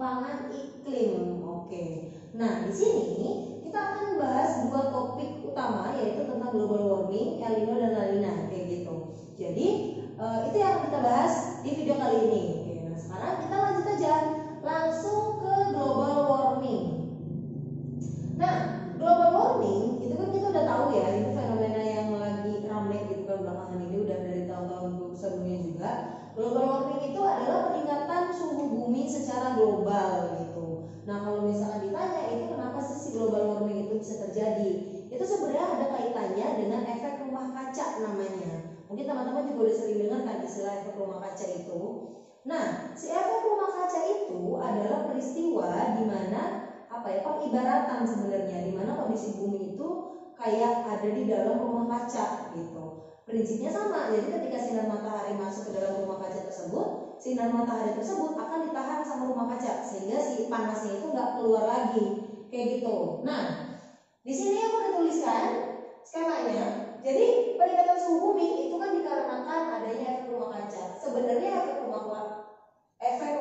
penyimpangan iklim. Oke. Nah, di sini kita akan bahas dua topik utama, yaitu tentang global warming, El Nino dan La Nina, kayak gitu. Jadi itu yang akan kita bahas di video kali ini. Oke, nah sekarang kita lanjut aja langsung ke global warming. Nah, global warming itu kan kita udah tahu ya, itu fenomena yang lagi ramai gitu kan belakangan ini, udah dari tahun-tahun sebelumnya juga. Global warming itu adalah peningkatan suhu bumi secara global gitu. Nah, kalau misalkan ditanya itu kenapa sih si global warming itu bisa terjadi? Itu sebenarnya ada kaitannya dengan efek rumah kaca namanya. Mungkin teman-teman juga udah sering dengar kan istilah efek rumah kaca itu. Nah, si efek rumah kaca itu adalah peristiwa di mana pengibaratan sebenarnya, di mana kondisi bumi itu kayak ada di dalam rumah kaca gitu. Prinsipnya sama, jadi ketika sinar matahari masuk ke dalam rumah kaca tersebut, sinar matahari tersebut akan ditahan sama rumah kaca sehingga si panasnya itu nggak keluar lagi, kayak gitu. Nah, di sini aku udah tuliskan skemanya. Jadi peningkatan suhu bumi itu kan dikarenakan adanya efek rumah kaca. Sebenarnya efek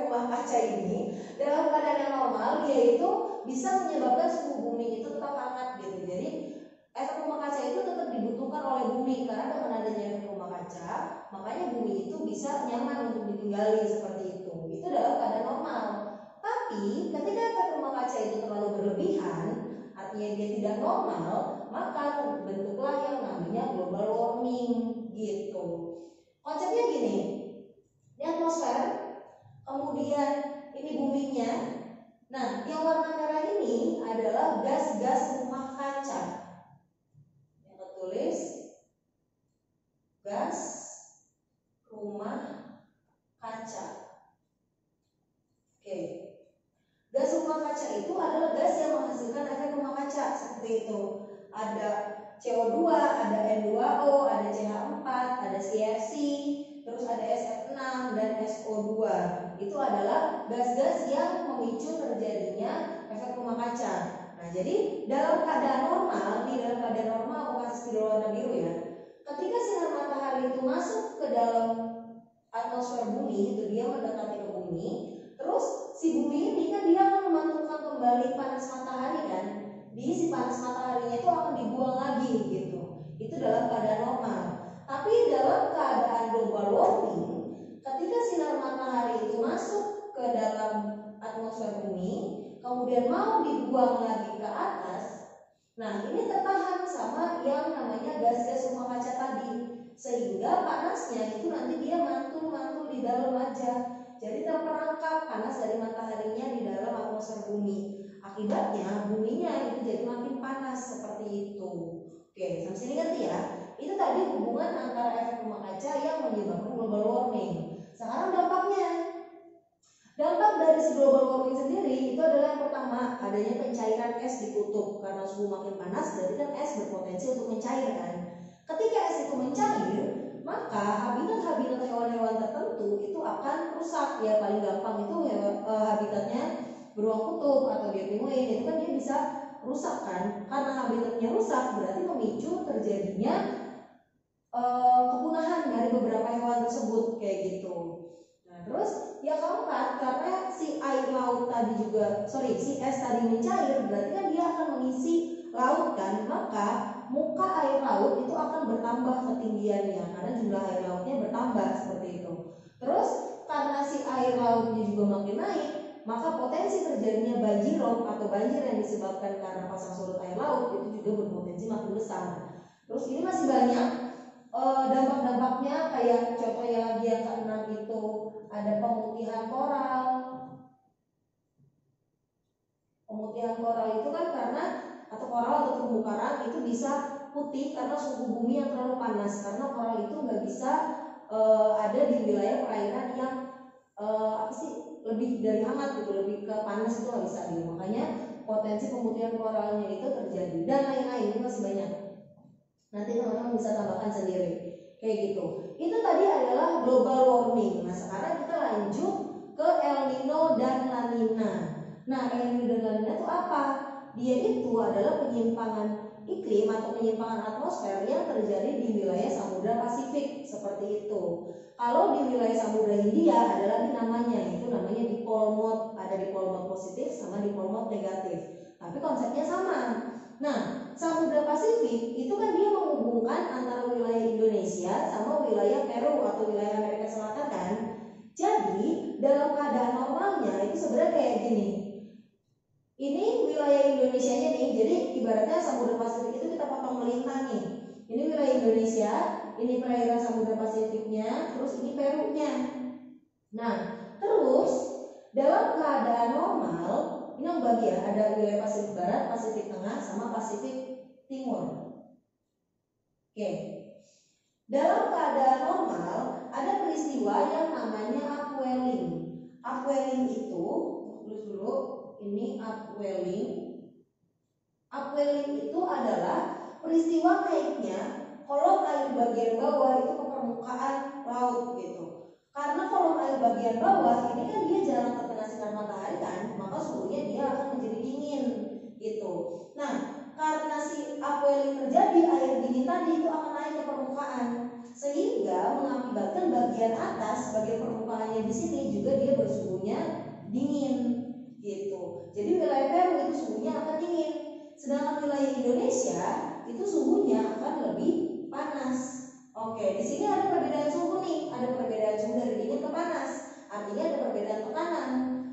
rumah kaca ini dalam keadaan yang normal yaitu bisa menyebabkan suhu bumi itu tetap hangat gitu. Jadi efek rumah kaca itu tetap dibutuhkan oleh bumi karena dengan adanya efek rumah kaca, makanya bumi itu bisa nyaman untuk ditinggali seperti itu. Itu dalam keadaan normal. Tapi ketika efek rumah kaca itu terlalu berlebihan, artinya dia tidak normal, maka terbentuklah yang namanya global warming gitu. Konsepnya gini, ini atmosfer, kemudian ini buminya. Nah, yang warna merah ini adalah gas-gas rumah kaca. Yang tertulis gas rumah kaca. Oke. Gas rumah kaca itu adalah gas yang menghasilkan efek rumah kaca seperti itu. Ada CO2, ada N2O, ada CH4, ada CFC, terus ada SF6 dan SO2. Itu adalah gas-gas yang memicu terjadinya efek rumah kaca. Nah, jadi dalam keadaan normal, aku kasih spidol warna biru ya. Ketika sinar matahari itu masuk ke dalam atmosfer bumi, itu dia mendekati ke bumi, terus si bumi ini kan dia akan memantulkan kembali panas matahari kan. Si panas mataharinya itu akan dibuang lagi gitu. Itu dalam keadaan normal. Tapi dalam keadaan global warming, ketika sinar matahari itu masuk ke dalam atmosfer bumi, kemudian mau dibuang lagi ke atas, nah ini tertahan sama yang namanya gas-gas rumah kaca tadi, sehingga panasnya itu nanti dia mantul di dalam aja. Jadi terperangkap panas dari mataharinya di dalam atmosfer bumi. Akibatnya buminya itu jadi makin panas seperti itu. Oke, sampai sini ngerti ya? Itu tadi hubungan antara efek rumah kaca yang menyebabkan global warming. Sekarang dampaknya. Dampak dari si global warming sendiri itu adalah yang pertama, adanya pencairan es di kutub. Karena suhu makin panas, berarti kan es berpotensi untuk mencair kan. Ketika es itu mencair, maka habitat-habitat hewan-hewan tertentu itu akan rusak. Ya paling gampang itu habitatnya beruang kutub atau dia penguin, itu kan dia bisa rusak kan. Karena habitatnya rusak berarti memicu terjadinya kepunahan dari beberapa hewan tersebut kayak gitu. Nah, terus yang keempat, karena si es tadi mencair, berarti kan dia akan mengisi laut kan, maka muka air laut itu akan bertambah ketinggiannya karena jumlah air lautnya bertambah seperti itu. Terus karena si air lautnya juga makin naik, maka potensi terjadinya banjirop atau banjir yang disebabkan karena pasang surut air laut itu juga berpotensi makin besar. Terus ini masih banyak dampak-dampaknya, kayak contohnya lagi yang keenam itu ada pemutihan koral. Pemutihan koral itu kan karena koral atau terumbu karang itu bisa putih karena suhu bumi yang terlalu panas, karena koral itu nggak bisa ada di wilayah perairan yang lebih dari hangat gitu, lebih ke panas itu nggak bisa gitu. Makanya potensi pemutihan koralnya itu terjadi dan lain-lain, itu masih banyak. Nanti teman-teman bisa tambahkan sendiri kayak gitu. Itu tadi adalah global warming. Nah, sekarang kita lanjut ke El Nino dan La Nina. Nah, El Nino dan La Nina itu apa? Dia itu adalah penyimpangan iklim atau penyimpangan atmosfer yang terjadi di wilayah Samudra Pasifik seperti itu. Kalau di wilayah Samudra Hindia ada lagi namanya, itu namanya dipole mode, ada dipole mode positif sama dipole mode negatif. Tapi konsepnya sama. Nah, Samudra Pasifik itu kan dia menghubungkan antara wilayah Indonesia sama wilayah Peru atau wilayah Amerika Selatan kan. Jadi dalam keadaan normalnya itu sebenarnya kayak gini. Ini wilayah Indonesianya nih, jadi ibaratnya Samudra Pasifik itu kita potong melintang nih. Ini wilayah Indonesia, ini perairan Samudra Pasifiknya, terus ini Perunya. Nah, terus dalam keadaan normal, ini yang bagi ya, ada wilayah Pasifik Barat, Pasifik Tengah, sama Pasifik Timur. Oke. Dalam keadaan normal, ada peristiwa yang namanya upwelling. Upwelling itu, tulis dulu, ini upwelling. Upwelling itu adalah peristiwa naiknya kolom air bagian bawah itu ke permukaan laut gitu. Karena kolom air bagian bawah ini kan dia jarang terkena sinar matahari kan, maka suhunya dia akan menjadi dingin gitu. Nah, karena si upwelling terjadi, air dingin tadi itu akan naik ke permukaan sehingga mengakibatkan bagian atas, bagian permukaannya di sini juga dia bersuhunya dingin gitu. Jadi wilayah Peru itu suhunya akan dingin, sedangkan wilayah Indonesia itu suhunya akan lebih panas. Oke, di sini ada perbedaan suhu nih, ada perbedaan suhu dari dingin ke panas. Artinya ada perbedaan tekanan.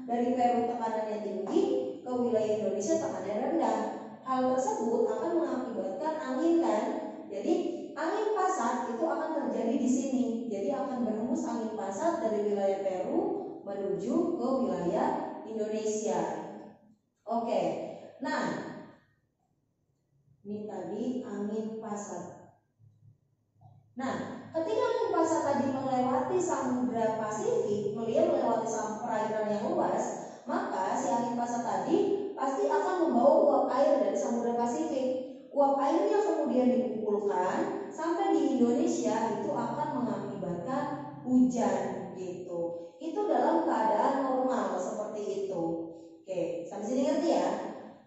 Dari Peru tekanannya tinggi, ke wilayah Indonesia tekanannya rendah. Hal tersebut akan mengakibatkan angin kan. Jadi angin pasat itu akan terjadi di sini. Jadi akan berhembus angin pasat dari wilayah Peru menuju ke wilayah Indonesia. Oke, nah ini tadi angin pasat. Nah, ketika angin pasat tadi melewati Samudra Pasifik, melewati perairan yang luas, maka si angin pasat tadi pasti akan membawa uap air dari Samudra Pasifik. Uap airnya kemudian dikumpulkan sampai di Indonesia, itu akan mengakibatkan hujan gitu. Itu dalam keadaan normal seperti itu. Oke, sampai sini ngerti ya?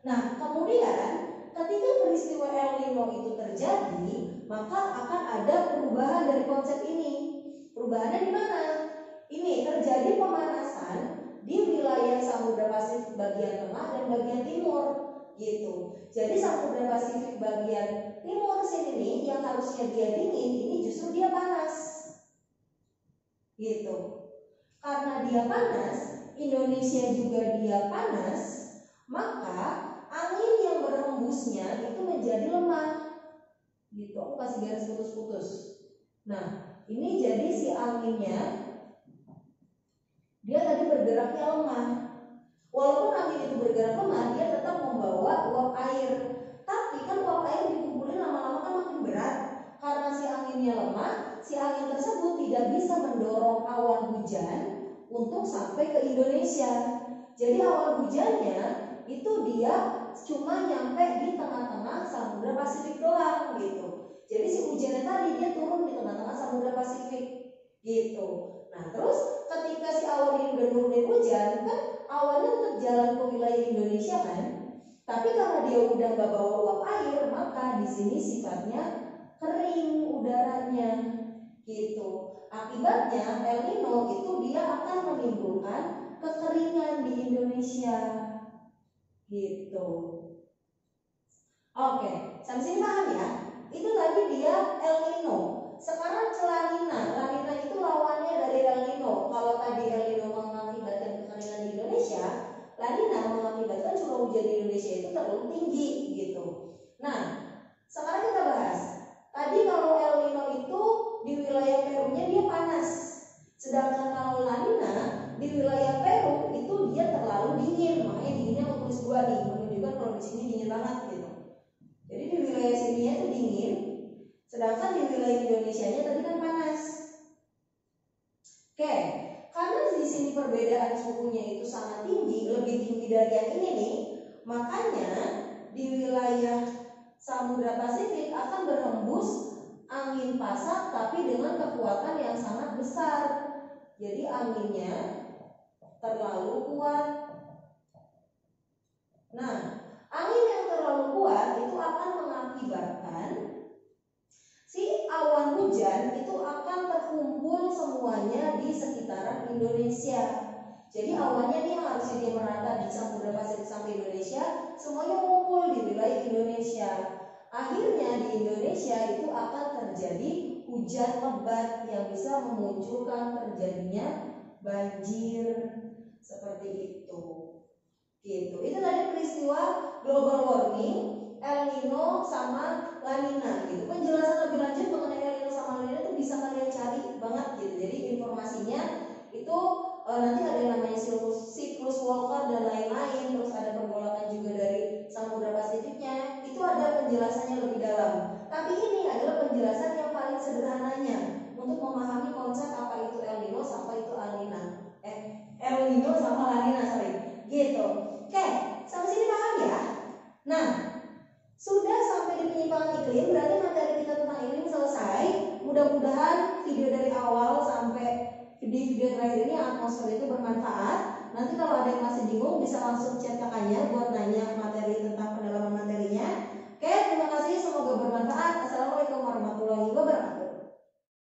Nah, kemudian ketika peristiwa El Nino itu terjadi, maka akan ada perubahan dari konsep ini. Perubahannya di mana? Ini terjadi pemanasan di wilayah Samudra Pasifik bagian tengah dan bagian timur gitu. Jadi Samudra Pasifik bagian timur sini nih, yang harusnya dia dingin, ini justru dia panas gitu. Karena dia panas, Indonesia juga dia panas, maka angin yang berhembusnya itu menjadi lemah gitu. Aku kasih garis putus-putus. Nah, ini jadi si anginnya dia tadi bergeraknya lemah. Walaupun angin itu bergerak lemah, dia tetap membawa uap air. Tapi kan uap air dikumpulin lama-lama kan makin berat. Karena si anginnya lemah, si angin tersebut tidak bisa mendorong awan hujan untuk sampai ke Indonesia. Jadi awan hujannya itu dia cuma nyampe di tengah-tengah Samudra Pasifik doang gitu. Jadi si hujannya tadi dia turun di tengah-tengah Samudra Pasifik gitu. Nah, terus ketika si awan ini udah nurunin hujan, kan awannya tetap jalan ke wilayah Indonesia kan? Tapi karena dia udah nggak bawa uap air, maka di sini sifatnya kering udaranya gitu. Akibatnya El Nino itu dia akan menimbulkan kekeringan di Indonesia gitu. Oke, sampai sini paham ya? Itu tadi dia El Nino. Sekarang La Nina. La Nina itu lawannya dari El Nino. Kalau tadi El Nino mengakibatkan kekeringan di Indonesia, La Nina mengakibatkan curah hujan di Indonesia itu terlalu tinggi gitu. Nah, sekarang kita bahas. Tadi kalau El Nino itu di wilayah Perunya dia panas. Sedangkan kalau La Nina di wilayah Peru itu dia terlalu dingin. Makanya dinginnya aku tulis 2 nih, menunjukkan kalau di sini dingin banget gitu. Jadi di wilayah sininya itu dingin, sedangkan di wilayah Indonesianya tadi kan panas. Oke, karena di sini perbedaan suhunya itu sangat tinggi, lebih tinggi dari yang ini nih, makanya di wilayah Samudra Pasifik akan berhembus angin pasat tapi dengan kekuatan yang sangat besar. Jadi anginnya terlalu kuat. Nah, angin yang terlalu kuat kedua itu akan mengakibatkan si awan hujan itu akan terkumpul semuanya di sekitaran Indonesia. Jadi awannya nih yang harusnya dia merata di Samudra Pasifik sampai Indonesia, semuanya ngumpul di wilayah Indonesia. Akhirnya di Indonesia itu akan terjadi hujan lebat yang bisa memunculkan terjadinya banjir seperti itu. Gitu. Itu tadi peristiwa global warming, El Nino sama La Nina gitu. Penjelasan lebih lanjut mengenai El Nino sama La Nina itu bisa kalian cari banget gitu. Jadi informasinya itu nanti ada yang namanya siklus Walker dan lain-lain, terus ada pergolakan juga dari Samudra Pasifiknya. Itu ada penjelasannya lebih dalam. Tapi ini adalah penjelasan yang paling sederhananya untuk memahami konsep apa itu El Nino sama itu La Nina. El Nino sama La Nina, sorry. Gitu. Oke, sampai sini paham ya? Nah, sudah sampai di penyimpangan iklim, berarti materi kita tentang iklim selesai. Mudah-mudahan video dari awal sampai di video terakhir ini atmosfer itu bermanfaat. Nanti kalau ada yang masih bingung bisa langsung chat kakaknya buat nanya